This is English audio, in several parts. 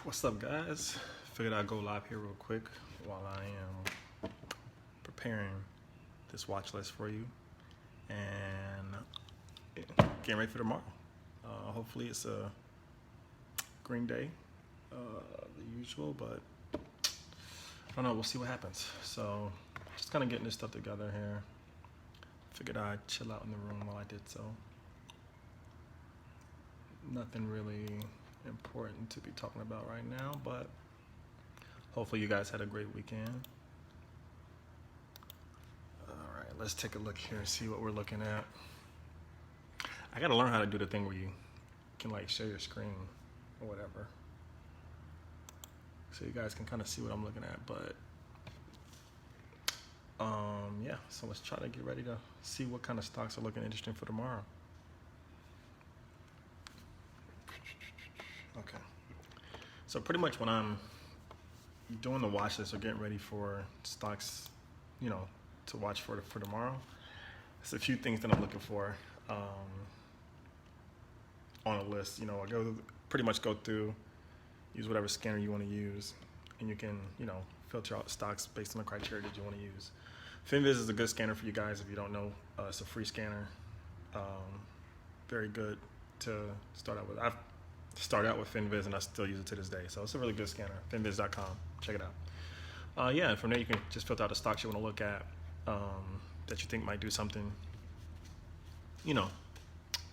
What's up, guys? Figured I'd go live here real quick while I am preparing this watch list for you and getting ready for tomorrow. Hopefully it's a green day, the usual, but I don't know, we'll see what happens. So just kind of getting this stuff together here. Figured I'd chill out in the room while I did so. Nothing really important to be talking about right now, but hopefully you guys had a great weekend. All right, let's take a look here and see what we're looking at. I gotta learn how to do the thing where you can like share your screen or whatever, so you guys can kind of see what I'm looking at. But yeah, so let's try to get ready to see what kind of stocks are looking interesting for tomorrow. Okay, so pretty much when I'm doing the watch list or getting ready for stocks, you know, to watch for tomorrow, there's a few things that I'm looking for on a list. You know, I pretty much go through, use whatever scanner you want to use, and you can, you know, filter out stocks based on the criteria that you want to use. Finviz is a good scanner for you guys if you don't know. It's a free scanner, very good to start out with. I've started out with Finviz and I still use it to this day, so it's a really good scanner. Finviz.com, check it out. Yeah, and from there you can just filter out the stocks you want to look at that you think might do something, you know,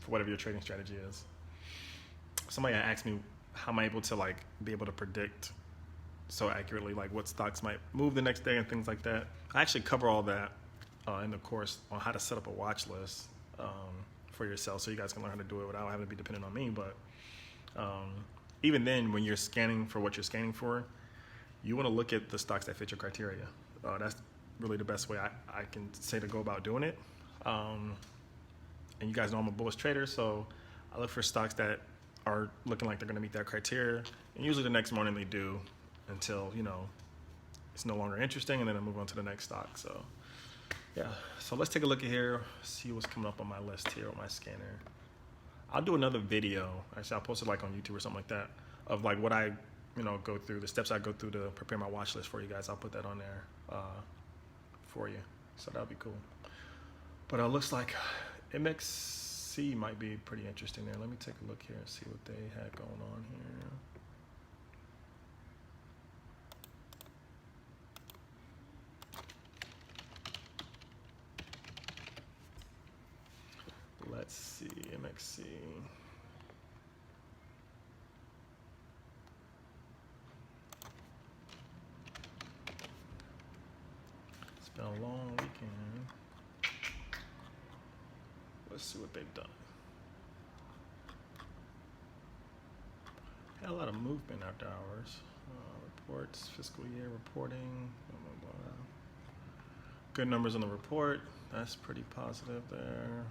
for whatever your trading strategy is. Somebody asked me how am I able to like be able to predict so accurately like what stocks might move the next day and things like that. I actually cover all that in the course on how to set up a watch list for yourself, so you guys can learn how to do it without having to be dependent on me. But even then, when you're scanning for what you're scanning for, you want to look at the stocks that fit your criteria. That's really the best way I can say to go about doing it. And you guys know I'm a bullish trader, so I look for stocks that are looking like they're going to meet that criteria. And usually the next morning they do, until, you know, it's no longer interesting, and then I move on to the next stock. So yeah, so let's take a look at here, see what's coming up on my list here with my scanner. I'll do another video, actually I'll post it like on YouTube or something like that, of like what I, you know, go through, the steps I go through to prepare my watch list for you guys. I'll put that on there for you, so that'll be cool. But it looks like MXC might be pretty interesting there. Let me take a look here and see what they had going on here. Let's see, MXC. It's been a long weekend. Let's see what they've done. Had a lot of movement after hours. Reports, fiscal year reporting. Blah, blah, blah. Good numbers on the report. That's pretty positive there.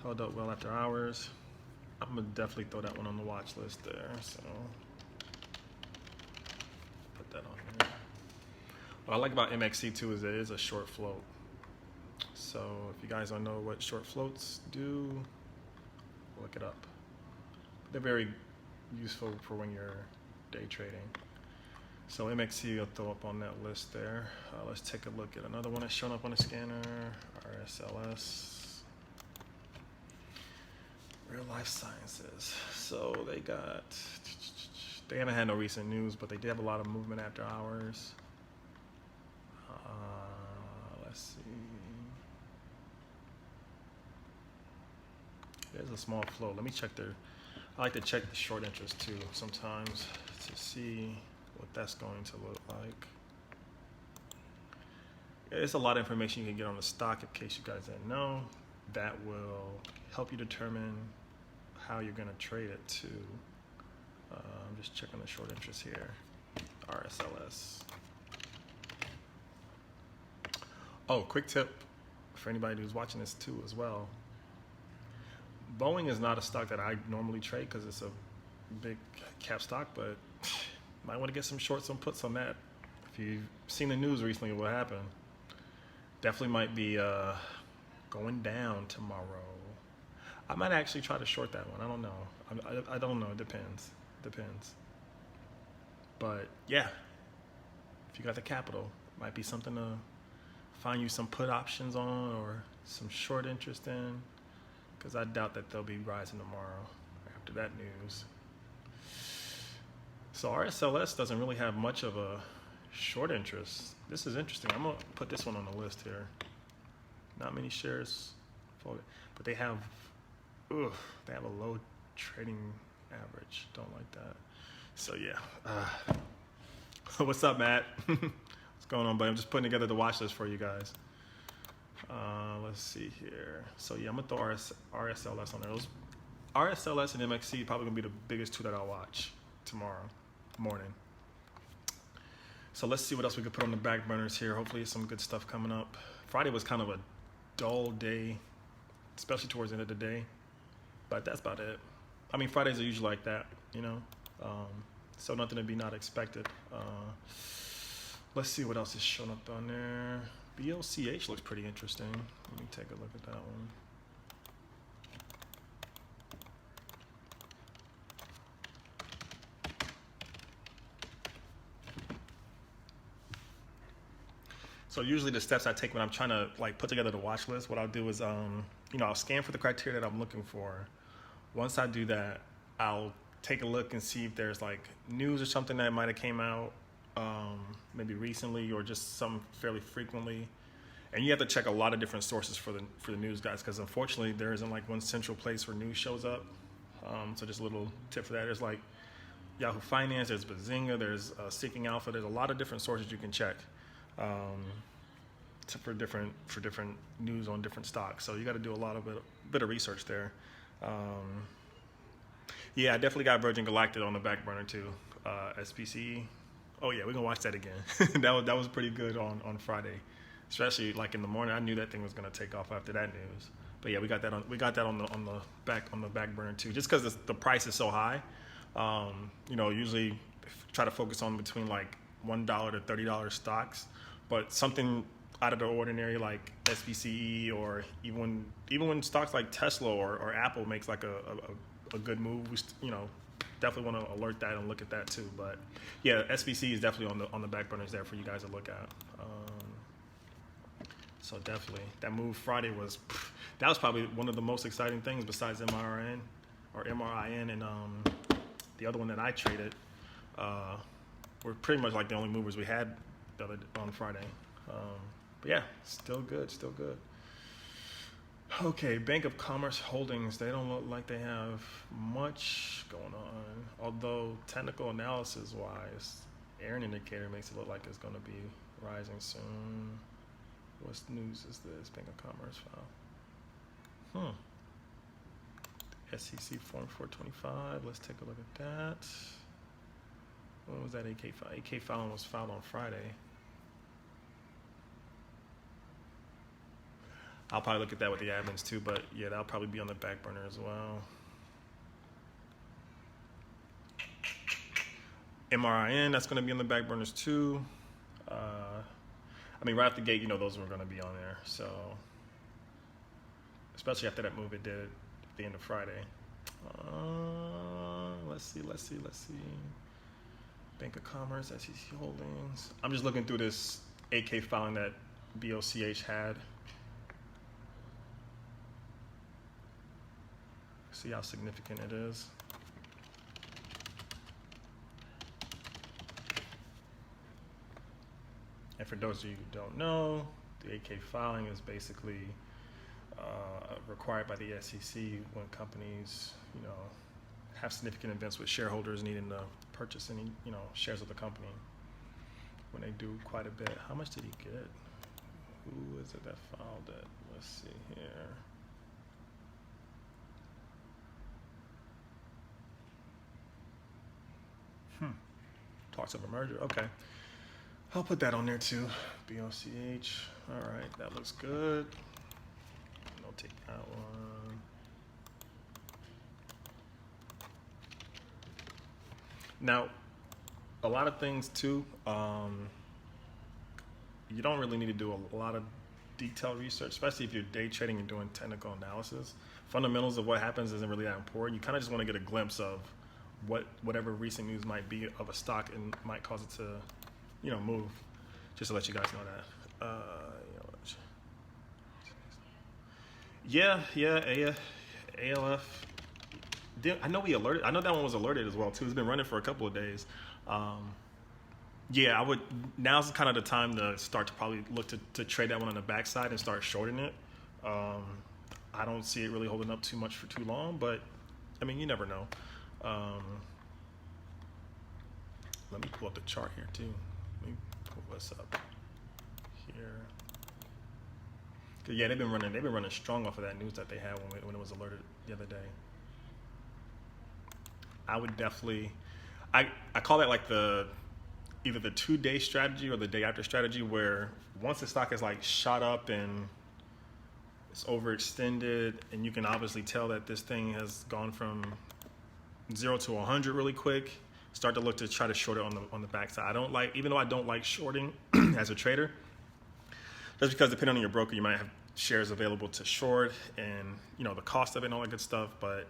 Held up well after hours. I'm gonna definitely throw that one on the watch list there, so put that on here. What I like about MXC too is it is a short float. So if you guys don't know what short floats do, look it up. They're very useful for when you're day trading. So MXC will throw up on that list there. Let's take a look at another one that's shown up on the scanner, RSLS. Real Life Sciences. So they haven't had no recent news, but they did have a lot of movement after hours. Let's see. There's a small flow. Let me check I like to check the short interest too sometimes to see what that's going to look like. There's a lot of information you can get on the stock in case you guys didn't know. That will help you determine how you're going to trade it too. I'm just checking the short interest here. RSLS. Oh, quick tip for anybody who's watching this too as well. Boeing is not a stock that I normally trade because it's a big cap stock, but might want to get some shorts and puts on that. If you've seen the news recently, what happened, definitely might be going down tomorrow. I might actually try to short that one. I don't know. I don't know. It depends. But yeah, if you got the capital, might be something to find you some put options on or some short interest in, because I doubt that they'll be rising tomorrow after that news. So RSLS doesn't really have much of a short interest. This is interesting. I'm gonna put this one on the list here. Not many shares, but they have a low trading average. Don't like that. So yeah. What's up, Matt? What's going on, buddy? I'm just putting together the watch list for you guys. Let's see here. So yeah, I'm gonna throw RSLS on there. Those RSLS and MXC probably gonna be the biggest two that I'll watch tomorrow morning. So let's see what else we could put on the back burners here. Hopefully some good stuff coming up. Friday was kind of a dull day, especially towards the end of the day, but that's about it. I mean, Fridays are usually like that, you know, so nothing to be not expected. Let's see what else is showing up on there. BLCH looks pretty interesting. Let me take a look at that one. So usually the steps I take when I'm trying to like put together the watch list, what I'll do is, I'll scan for the criteria that I'm looking for. Once I do that, I'll take a look and see if there's like news or something that might have came out maybe recently or just some fairly frequently. And you have to check a lot of different sources for the news, guys, because unfortunately there isn't like one central place where news shows up. So just a little tip for that. There's like Yahoo Finance, there's Bazinga, there's Seeking Alpha. There's a lot of different sources you can check. For different news on different stocks, so you got to do a lot of bit of research there. Yeah, I definitely got Virgin Galactic on the back burner too. SPCE. Oh yeah, we're gonna watch that again. that was pretty good on Friday, especially like in the morning. I knew that thing was gonna take off after that news. But yeah, we got that on the back burner too, just because the price is so high. Usually try to focus on between like $1 to $30 stocks, but something out of the ordinary like SPCE, or even when stocks like Tesla or Apple makes like a good move, we definitely want to alert that and look at that too. But yeah, SPCE is definitely on the back burners there for you guys to look at. So definitely that move Friday was probably one of the most exciting things besides MRN and the other one that I traded. Were pretty much like the only movers we had on Friday. But yeah, still good. Okay, Bank of Commerce Holdings, they don't look like they have much going on. Although technical analysis wise, Aaron indicator makes it look like it's going to be rising soon. What news is this? Bank of Commerce file. SEC Form 425. Let's take a look at that. When was that AK file? AK filing was filed on Friday. I'll probably look at that with the admins too, but yeah, that'll probably be on the back burner as well. MRIN, that's going to be on the back burners too. Right off the gate, those were going to be on there. So, especially after that move it did at the end of Friday. Let's see. Bank of Commerce, SEC Holdings. I'm just looking through this AK filing that BOCH had. See how significant it is. And for those of you who don't know, the AK filing is basically required by the SEC when companies, have significant events with shareholders needing to purchase any, shares of the company. When they do quite a bit. How much did he get? Who is it that filed it? Let's see here. Talks of a merger. Okay. I'll put that on there too. BOCH. All right. That looks good. I'll take that one. Now, a lot of things too. You don't really need to do a lot of detailed research, especially if you're day trading and doing technical analysis. Fundamentals of what happens isn't really that important. You kind of just want to get a glimpse of whatever recent news might be of a stock and might cause it to, move. Just to let you guys know that. ALF. I know we alerted. I know that one was alerted as well too. It's been running for a couple of days. I would. Now's kind of the time to start to probably look to trade that one on the backside and start shorting it. I don't see it really holding up too much for too long, but I mean, you never know. Let me pull up the chart here too. Let me pull this up here. Yeah, they've been running strong off of that news that they had when it was alerted the other day. I would definitely, I call that like either the 2-day strategy or the day after strategy, where once the stock is like shot up and it's overextended, and you can obviously tell that this thing has gone from 0 to 100 really quick, start to look to try to short it on the backside. Even though I don't like shorting as a trader, just because depending on your broker, you might have shares available to short and, the cost of it and all that good stuff. But,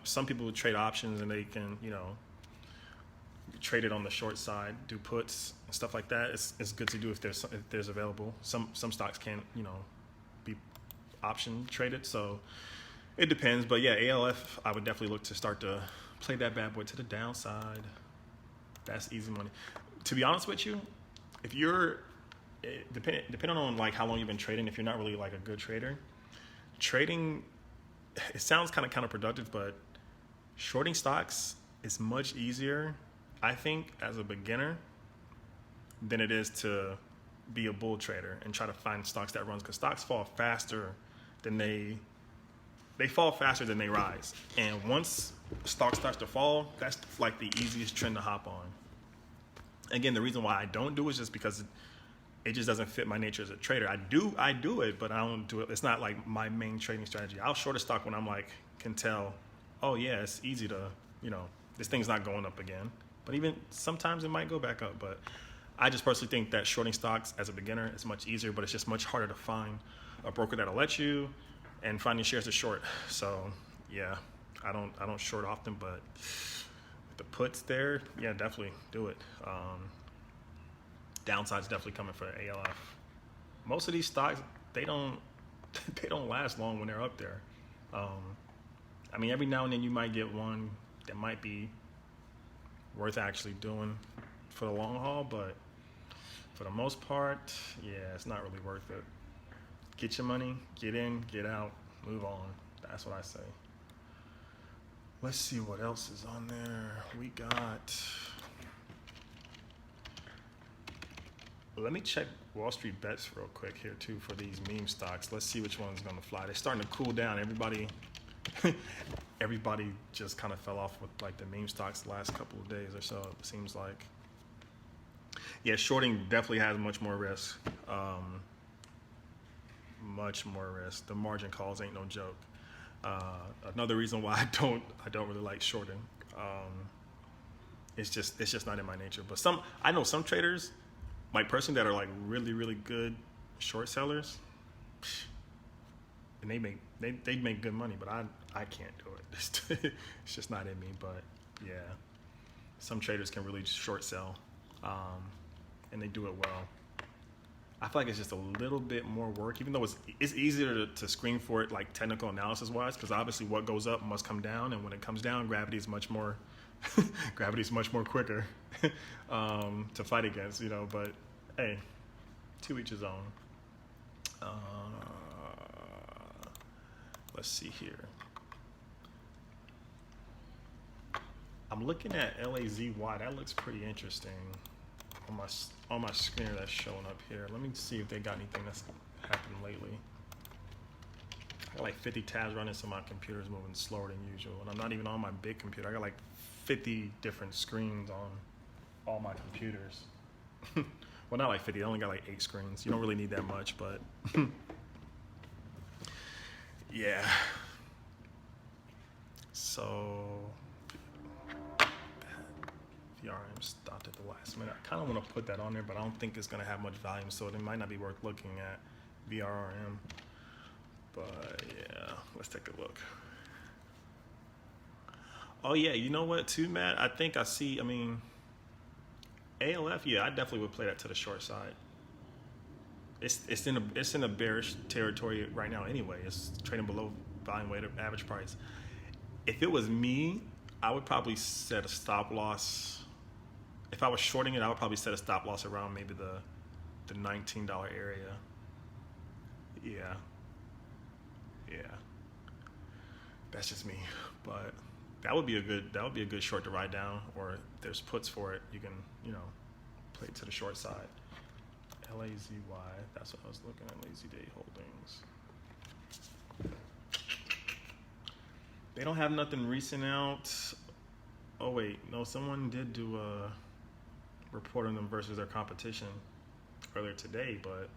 some people trade options and they can, trade it on the short side, do puts and stuff like that. It's good to do if there's available. Some stocks can, be option traded. So it depends. But yeah, ALF, I would definitely look to start to play that bad boy to the downside. That's easy money. To be honest with you, if you're depending on like how long you've been trading, if you're not really like a good trader, trading, it sounds kind of counterproductive, but shorting stocks is much easier, I think, as a beginner than it is to be a bull trader and try to find stocks that runs, because stocks fall faster than they rise. And once stock starts to fall, that's like the easiest trend to hop on. Again, the reason why I don't do it is just because it just doesn't fit my nature as a trader. I do it, but I don't do it. It's not like my main trading strategy. I'll short a stock when I'm like, can tell, oh yeah, it's easy to, this thing's not going up again. But even sometimes it might go back up. But I just personally think that shorting stocks as a beginner is much easier, but it's just much harder to find a broker that'll let you and finding shares to short. So yeah, I don't short often, but with the puts there, yeah, definitely do it. Downside's definitely coming for ALF. Most of these stocks, they don't last long when they're up there. I mean, every now and then you might get one that might be worth actually doing for the long haul, but for the most part, yeah, it's not really worth it. Get your money, get in, get out, move on. That's what I say. Let's see what else is on there. We got... Let me check Wall Street bets real quick here too for these meme stocks. Let's see which one's gonna fly. They're starting to cool down. Everybody just kind of fell off with like the meme stocks the last couple of days or so, it seems like. Yeah, shorting definitely has much more risk. Much more risk. The margin calls ain't no joke. Another reason why I don't really like shorting. It's just not in my nature. But I know some traders, like personally, that are like really, really good short sellers, and they make good money, but I can't do it. It's just not in me. But yeah, some traders can really short sell, and they do it well. I feel like it's just a little bit more work, even though it's easier to screen for it, like technical analysis wise, because obviously what goes up must come down, and when it comes down, gravity is much more quicker to fight against, But hey, to each his own. Let's see here. I'm looking at LAZY. That looks pretty interesting. On my screen that's showing up here. Let me see if they got anything that's happened lately. I got like 50 tabs running, so my computer's moving slower than usual. And I'm not even on my big computer. I got like 50 different screens on all my computers. Well, not like 50. I only got like 8 screens. You don't really need that much, but yeah. So VRM stopped at the last minute. I kind of want to put that on there, but I don't think it's going to have much volume, so it might not be worth looking at VRM. But yeah, let's take a look. Oh yeah, you know what too, Matt? I think I see. I mean, ALF. Yeah, I definitely would play that to the short side. It's in a bearish territory right now anyway. It's trading below volume weighted average price. If it was me, I would probably set a stop loss. If I was shorting it, I would probably set a stop loss around maybe the $19 area. Yeah, yeah. That's just me, but that would be a good short to ride down. Or if there's puts for it, you can play it to the short side. LAZY. That's what I was looking at. Lazy Day Holdings. They don't have nothing recent out. Oh wait, no, someone did do a report on them versus their competition earlier today, but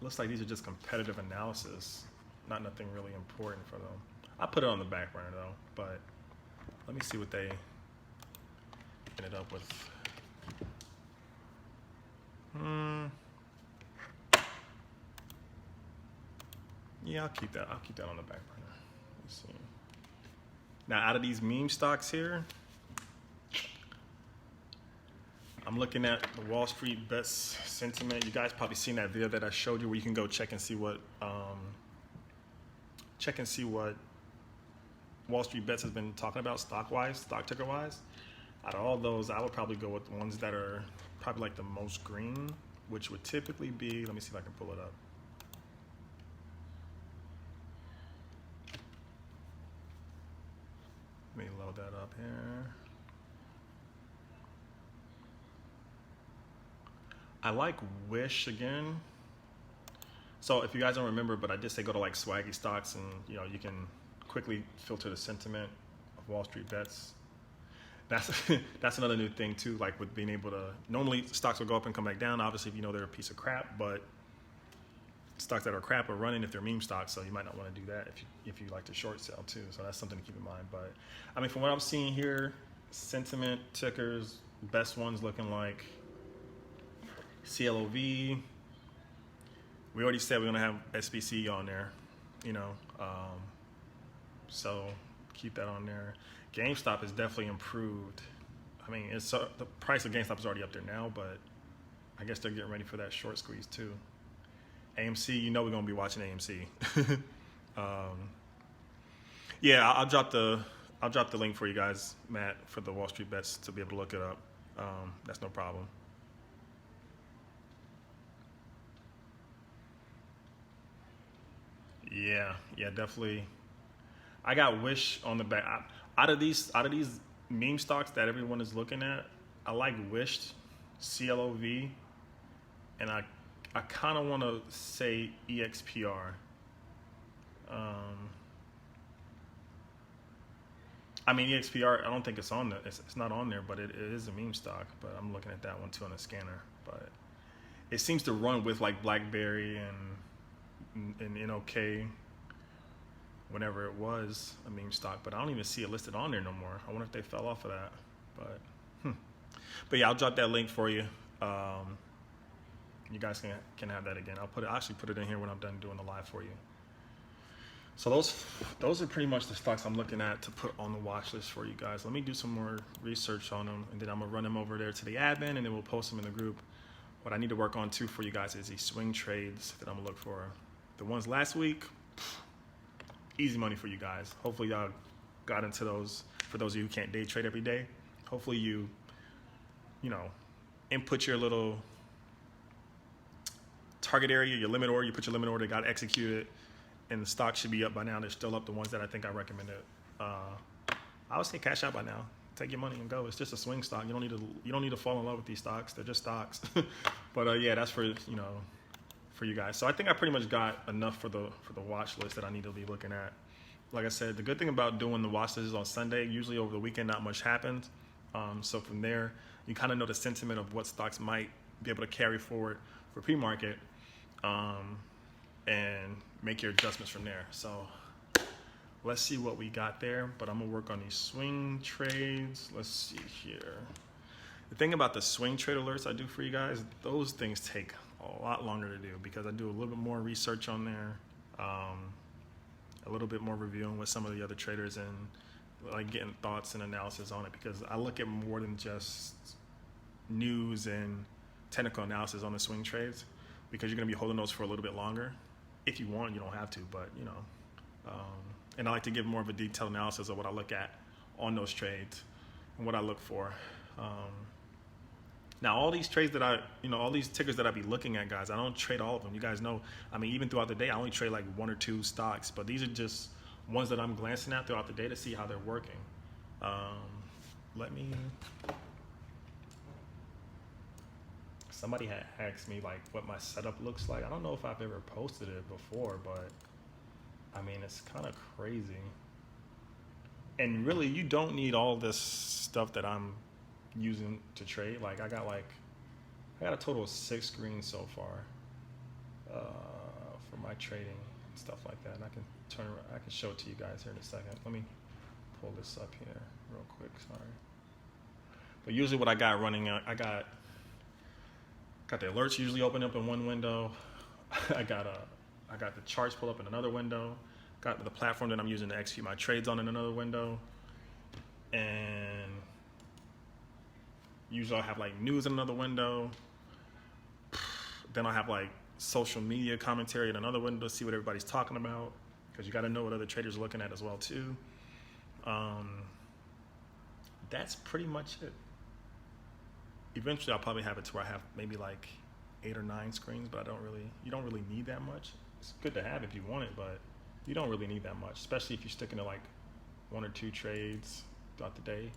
looks like these are just competitive analysis, not nothing really important for them. I put it on the back burner though, but let me see what they ended up with. Yeah, I'll keep that on the back burner. Let's see. Now, out of these meme stocks here, I'm looking at the Wall Street Bets sentiment. You guys probably seen that video that I showed you where you can go check and see what Wall Street Bets has been talking about stock ticker wise. Out of all those, I would probably go with the ones that are probably like the most green, which would typically be, let me see if I can pull it up. Let me load that up here. I like Wish again. So if you guys don't remember, but I did say go to like swaggy stocks, and you can quickly filter the sentiment of Wall Street Bets. That's another new thing too, like with being able to, normally stocks will go up and come back down, obviously if they're a piece of crap, but stocks that are crap are running if they're meme stocks, so you might not want to do that if you like to short sell too, so that's something to keep in mind. But I mean, from what I'm seeing here, sentiment tickers, best ones looking like CLOV. We already said we're going to have SBC on there, so keep that on there. GameStop has definitely improved. I mean, the price of GameStop is already up there now, but I guess they're getting ready for that short squeeze too. AMC, we're going to be watching AMC. Yeah, I'll drop the link for you guys, Matt, for the Wall Street Bets to be able to look it up. That's no problem. Yeah, definitely. I got Wish on the back. Out of these meme stocks that everyone is looking at, I like Wish, CLOV, and I kind of want to say EXPR. I mean, EXPR, I don't think it's on there. It's not on there, but it is a meme stock. But I'm looking at that one too on the scanner. But it seems to run with like BlackBerry and NOK. Whenever it was a meme stock, but I don't even see it listed on there no more. I wonder if they fell off of that. But yeah, I'll drop that link for you. You guys can have that again. I'll actually put it in here when I'm done doing the live for you. So those are pretty much the stocks I'm looking at to put on the watch list for you guys. Let me do some more research on them, and then I'm gonna run them over there to the admin, and then we'll post them in the group. What I need to work on too for you guys is these swing trades that I'm gonna look for. The ones last week, easy money for you guys. Hopefully y'all got into those. For those of you who can't day trade every day, hopefully you input your little target area, your limit order. You put your limit order, got to execute it, and the stock should be up by now. They're still up, the ones that I think I recommended. I would say cash out by now. Take your money and go. It's just a swing stock. You don't need to fall in love with these stocks. They're just stocks. But yeah, that's for for you guys. So I think I pretty much got enough for the watch list that I need to be looking at. Like I said, the good thing about doing the watch list is on Sunday, usually over the weekend not much happens. So from there, you kind of know the sentiment of what stocks might be able to carry forward for pre-market, and make your adjustments from there. So let's see what we got there, but I'm gonna work on these swing trades. Let's see here. The thing about the swing trade alerts I do for you guys, those things take a lot longer to do because I do a little bit more research on there. a little bit more reviewing with some of the other traders and like getting thoughts and analysis on it, because I look at more than just news and technical analysis on the swing trades, because you're going to be holding those for a little bit longer. If you want, you don't have to, but you know, and I like to give more of a detailed analysis of what I look at on those trades and what I look for. Now, all these trades that all these tickers that I be looking at, guys, I don't trade all of them. You guys know, I mean, even throughout the day, I only trade like 1 or 2 stocks, but these are just ones that I'm glancing at throughout the day to see how they're working. Somebody had asked me like what my setup looks like. I don't know if I've ever posted it before, but I mean, it's kind of crazy. And really, you don't need all this stuff that I'm using to trade. Like I got a total of 6 screens so far for my trading and stuff like that. And I can show it to you guys here in a second. Let me pull this up here real quick. Sorry. But usually, what I got running, I got the alerts usually open up in one window. I got the charts pulled up in another window. Got the platform that I'm using to execute my trades on in another window. And usually I'll have like news in another window. Then I'll have like social media commentary in another window to see what everybody's talking about, because you got to know what other traders are looking at as well too. That's pretty much it. Eventually I'll probably have it to where I have maybe like 8 or 9 screens, but you don't really need that much. It's good to have if you want it, but you don't really need that much, especially if you're sticking to like 1 or 2 trades throughout the day,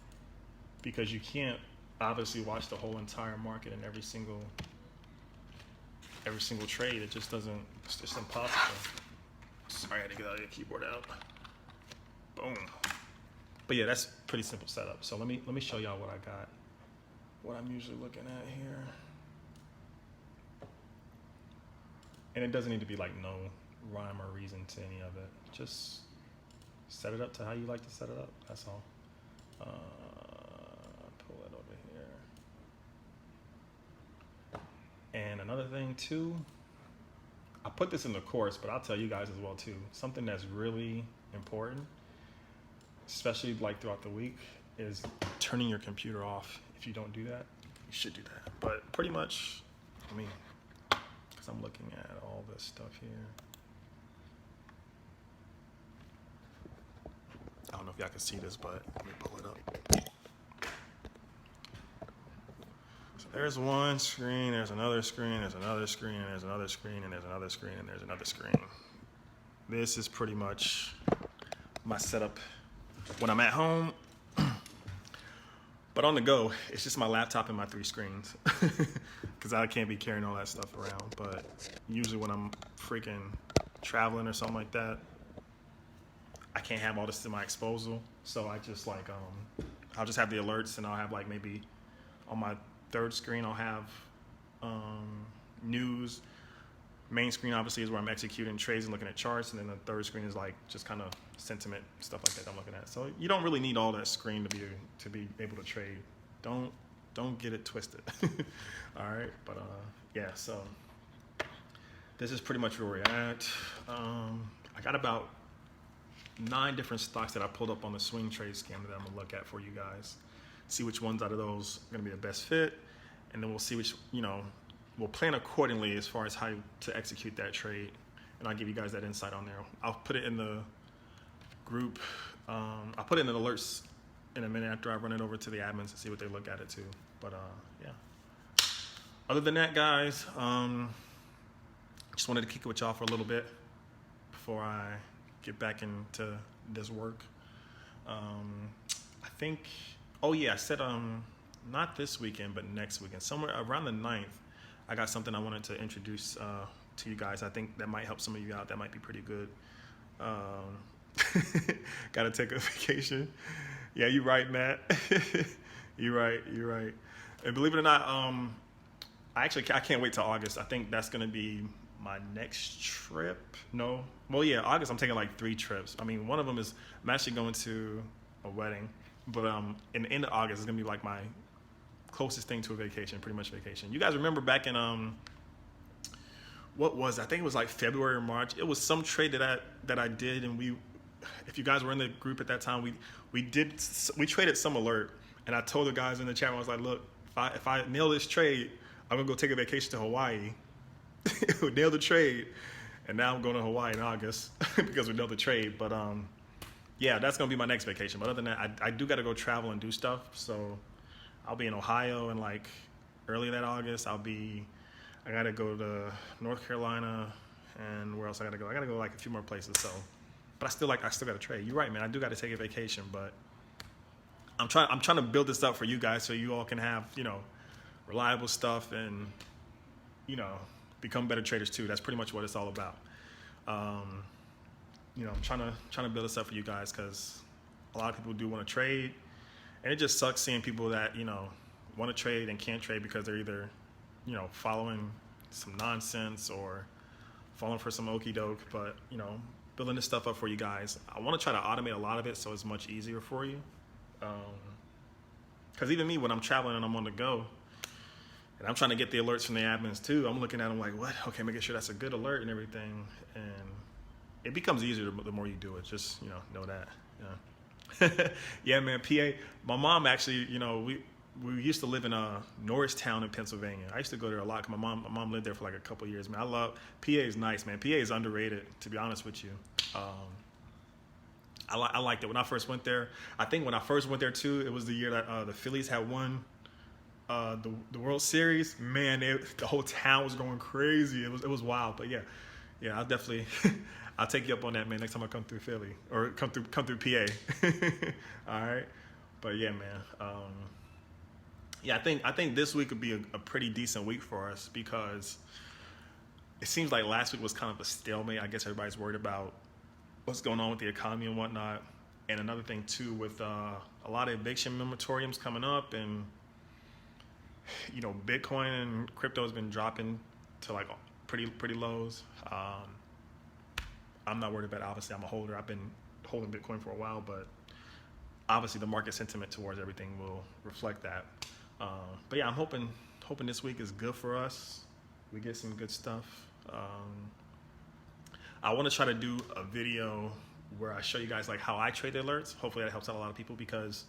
because you can't obviously watch the whole entire market and every single trade. It just doesn't, it's just impossible. Sorry, I had to get the keyboard out. Boom. But yeah, that's pretty simple setup. So let me show y'all what I got, what I'm usually looking at here. And it doesn't need to be like no rhyme or reason to any of it. Just set it up to how you like to set it up. That's all. Pull it over here. And another thing too, I put this in the course, but I'll tell you guys as well too. Something that's really important, especially like throughout the week, is turning your computer off. If you don't do that, you should do that. But pretty much, I mean, because I'm looking at all this stuff here. I don't know if y'all can see this, but let me pull it up. So there's one screen, there's another screen, there's another screen, and there's another screen, and there's another screen, and there's another screen. This is pretty much my setup when I'm at home. But on the go, it's just my laptop and my 3 screens, because I can't be carrying all that stuff around. But usually when I'm freaking traveling or something like that, I can't have all this to my disposal. So I just like, I'll just have the alerts, and I'll have like maybe on my 3rd screen, I'll have news. Main screen obviously is where I'm executing trades and looking at charts, and then the 3rd screen is like just kind of sentiment, stuff like that I'm looking at. So you don't really need all that screen to be able to trade. Don't get it twisted. All right, but yeah. So this is pretty much where we're at. I got about 9 different stocks that I pulled up on the swing trade scanner that I'm gonna look at for you guys. See which ones out of those are gonna be the best fit, and then we'll see which, we'll plan accordingly as far as how to execute that trade, and I'll give you guys that insight on there. I'll put it in the group. I'll put it in the alerts in a minute after I run it over to the admins to see what they look at it too. But yeah. Other than that, guys, just wanted to kick it with y'all for a little bit before I get back into this work. I think, oh yeah, I said not this weekend, but next weekend, somewhere around the 9th. I got something I wanted to introduce to you guys. I think that might help some of you out. That might be pretty good. Gotta take a vacation. Yeah, you're right, Matt. You're right. And believe it or not, I can't wait till August. I think that's gonna be my next trip. No, well, yeah, August I'm taking like 3 trips. I mean, one of them is I'm actually going to a wedding, but in the end of August is gonna be like my closest thing to a vacation, pretty much vacation. You guys remember back in what was it? I think it was like February or March. It was some trade that I did, and if you guys were in the group at that time, we traded some alert, and I told the guys in the chat, I was like, look, if I nail this trade, I'm gonna go take a vacation to Hawaii. We nailed the trade, and now I'm going to Hawaii in August because we nailed the trade. But yeah, that's gonna be my next vacation. But other than that, I do got to go travel and do stuff. So I'll be in Ohio in like early that August. I gotta go to North Carolina, and where else I gotta go? I gotta go like a few more places. So, but I still gotta trade. You're right, man. I do gotta take a vacation, but I'm trying to build this up for you guys so you all can have, reliable stuff and, become better traders too. That's pretty much what it's all about. I'm trying to build this up for you guys because a lot of people do want to trade, and it just sucks seeing people that, want to trade and can't trade because they're either, following some nonsense or falling for some okie doke. But, building this stuff up for you guys. I want to try to automate a lot of it so it's much easier for you. Because even me, when I'm traveling and I'm on the go, and I'm trying to get the alerts from the admins too, I'm looking at them like, what? Okay, making sure that's a good alert and everything. And it becomes easier the more you do it. Just, know that. Yeah, yeah, man, PA. My mom actually, we used to live in Norristown in Pennsylvania. I used to go there a lot because my mom lived there for like a couple of years. Man, PA is nice, man. PA is underrated, to be honest with you. I liked it when I first went there. I think when I first went there too, it was the year that the Phillies had won the World Series. Man, the whole town was going crazy. It was wild. But yeah, I'll definitely I'll take you up on that, man. Next time I come through Philly or come through PA. All right. But yeah, man. Yeah, I think this week would be a pretty decent week for us because it seems like last week was kind of a stalemate. I guess everybody's worried about what's going on with the economy and whatnot. And another thing too, with a lot of eviction moratoriums coming up, and Bitcoin and crypto has been dropping to like pretty lows. I'm not worried about it. Obviously, I'm a holder. I've been holding Bitcoin for a while, but obviously the market sentiment towards everything will reflect that. But yeah, I'm hoping this week is good for us. We get some good stuff. I want to try to do a video where I show you guys like how I trade the alerts. Hopefully that helps out a lot of people because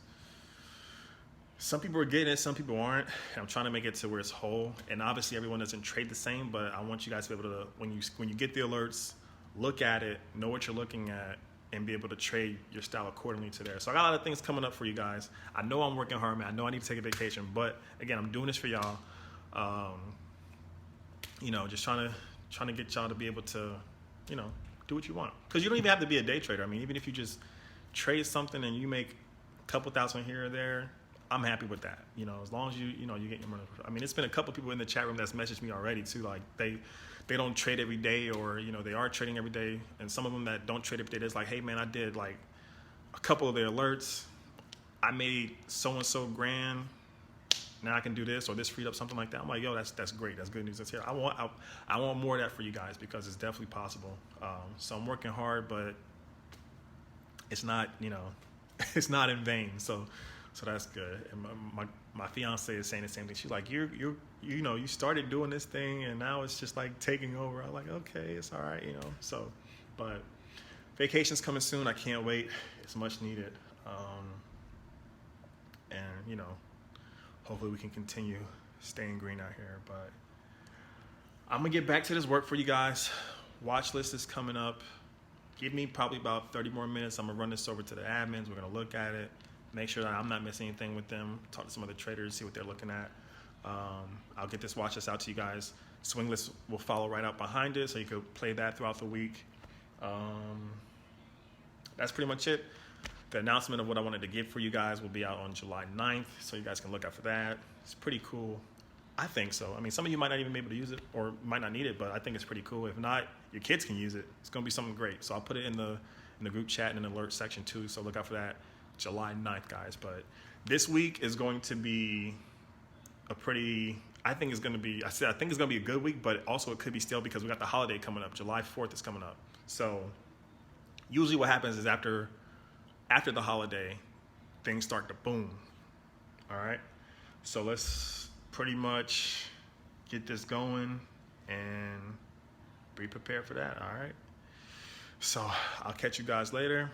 some people are getting it, some people aren't. And I'm trying to make it to where it's whole. And obviously everyone doesn't trade the same, but I want you guys to be able to, when you get the alerts, look at it, know what you're looking at, and be able to trade your style accordingly to there. So I got a lot of things coming up for you guys. I know I'm working hard, man. I know I need to take a vacation, but again, I'm doing this for y'all. Just trying to get y'all to be able to, do what you want. Because you don't even have to be a day trader. I mean, even if you just trade something and you make a couple thousand here or there, I'm happy with that. As long as you get your money. I mean, it's been a couple people in the chat room that's messaged me already too. Like they don't trade every day, or they are trading every day. And some of them that don't trade every day, it's like, hey man, I did like a couple of their alerts. I made so and so grand. Now I can do this, or this freed up something like that. I'm like, yo, that's great. That's good news. That's here. I want more of that for you guys because it's definitely possible. So I'm working hard, but it's not it's not in vain. So that's good. And my fiance is saying the same thing. She's like, you started doing this thing and now it's just like taking over. I'm like, okay, it's all right, So, but vacation's coming soon. I can't wait. It's much needed. And hopefully we can continue staying green out here. But I'm gonna get back to this work for you guys. Watch list is coming up. Give me probably about 30 more minutes. I'm gonna run this over to the admins. We're gonna look at it. Make sure that I'm not missing anything with them. Talk to some other traders, see what they're looking at. I'll get this watch list out to you guys. Swing list will follow right up behind it, so you could play that throughout the week. That's pretty much it. The announcement of what I wanted to get for you guys will be out on July 9th, so you guys can look out for that. It's pretty cool. I think so. I mean, some of you might not even be able to use it or might not need it, but I think it's pretty cool. If not, your kids can use it. It's going to be something great. So I'll put it in the group chat and in the alert section too, so look out for that. July 9th, guys. But this week is going to be I think it's going to be a good week, but also it could be still because we got the holiday coming up. July 4th is coming up. So usually what happens is after the holiday, things start to boom. All right. So let's pretty much get this going and be prepared for that. All right. So I'll catch you guys later.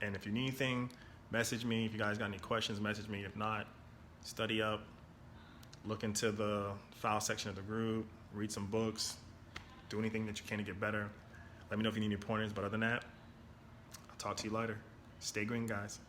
And if you need anything, message me. If you guys got any questions, message me. If not, study up, look into the file section of the group, read some books, do anything that you can to get better. Let me know if you need any pointers. But other than that, I'll talk to you later. Stay green, guys.